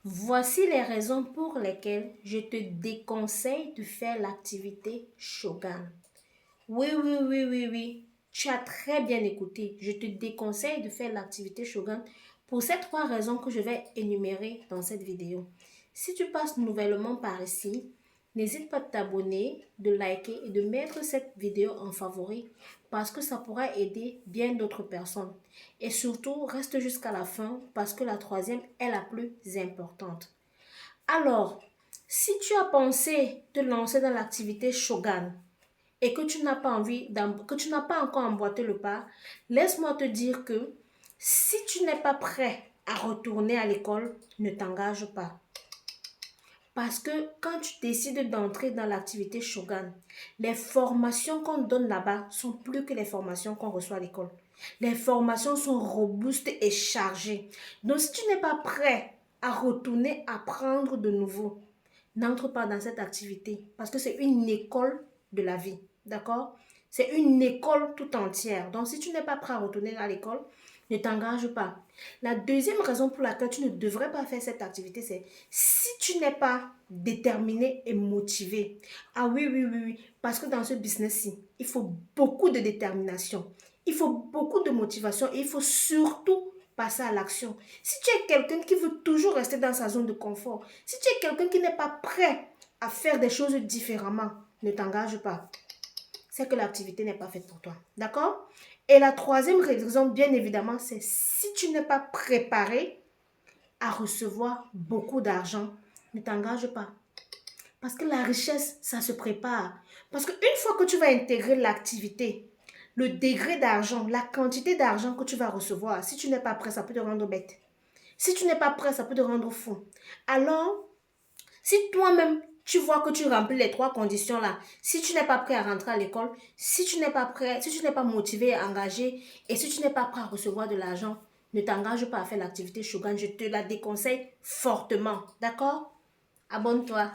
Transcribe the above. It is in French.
Voici les raisons pour lesquelles je te déconseille de faire l'activité Shogun. Oui, oui, oui, oui, oui. Tu as très bien écouté. Je te déconseille de faire l'activité Shogun pour ces trois raisons que je vais énumérer dans cette vidéo. Si tu passes nouvellement par ici, n'hésite pas de t'abonner, de liker et de mettre cette vidéo en favori parce que ça pourra aider bien d'autres personnes. Et surtout, reste jusqu'à la fin parce que la troisième est la plus importante. Alors, si tu as pensé te lancer dans l'activité Shogun, et que tu n'as pas que tu n'as pas encore emboîté le pas, laisse-moi te dire que si tu n'es pas prêt à retourner à l'école, ne t'engage pas. Parce que quand tu décides d'entrer dans l'activité Shogun, les formations qu'on donne là-bas sont plus que les formations qu'on reçoit à l'école. Les formations sont robustes et chargées. Donc si tu n'es pas prêt à retourner apprendre de nouveau, n'entre pas dans cette activité parce que c'est une école de la vie. D'accord? C'est une école tout entière. Donc, si tu n'es pas prêt à retourner à l'école, ne t'engage pas. La deuxième raison pour laquelle tu ne devrais pas faire cette activité, c'est si tu n'es pas déterminé et motivé. Ah oui, oui, oui, oui. Parce que dans ce business-ci, il faut beaucoup de détermination. Il faut beaucoup de motivation et il faut surtout passer à l'action. Si tu es quelqu'un qui veut toujours rester dans sa zone de confort, si tu es quelqu'un qui n'est pas prêt à faire des choses différemment, ne t'engage pas. C'est que l'activité n'est pas faite pour toi. D'accord? Et la troisième raison, bien évidemment, c'est si tu n'es pas préparé à recevoir beaucoup d'argent, ne t'engage pas. Parce que la richesse, ça se prépare. Parce qu'une fois que tu vas intégrer l'activité, le degré d'argent, la quantité d'argent que tu vas recevoir, si tu n'es pas prêt, ça peut te rendre bête. Si tu n'es pas prêt, ça peut te rendre fou. Alors, si toi-même, tu vois que tu remplis les trois conditions là, si tu n'es pas prêt à rentrer à l'école, si tu n'es pas prêt, si tu n'es pas motivé et engagé, et si tu n'es pas prêt à recevoir de l'argent, ne t'engage pas à faire l'activité Shogun. Je te la déconseille fortement. D'accord? Abonne-toi.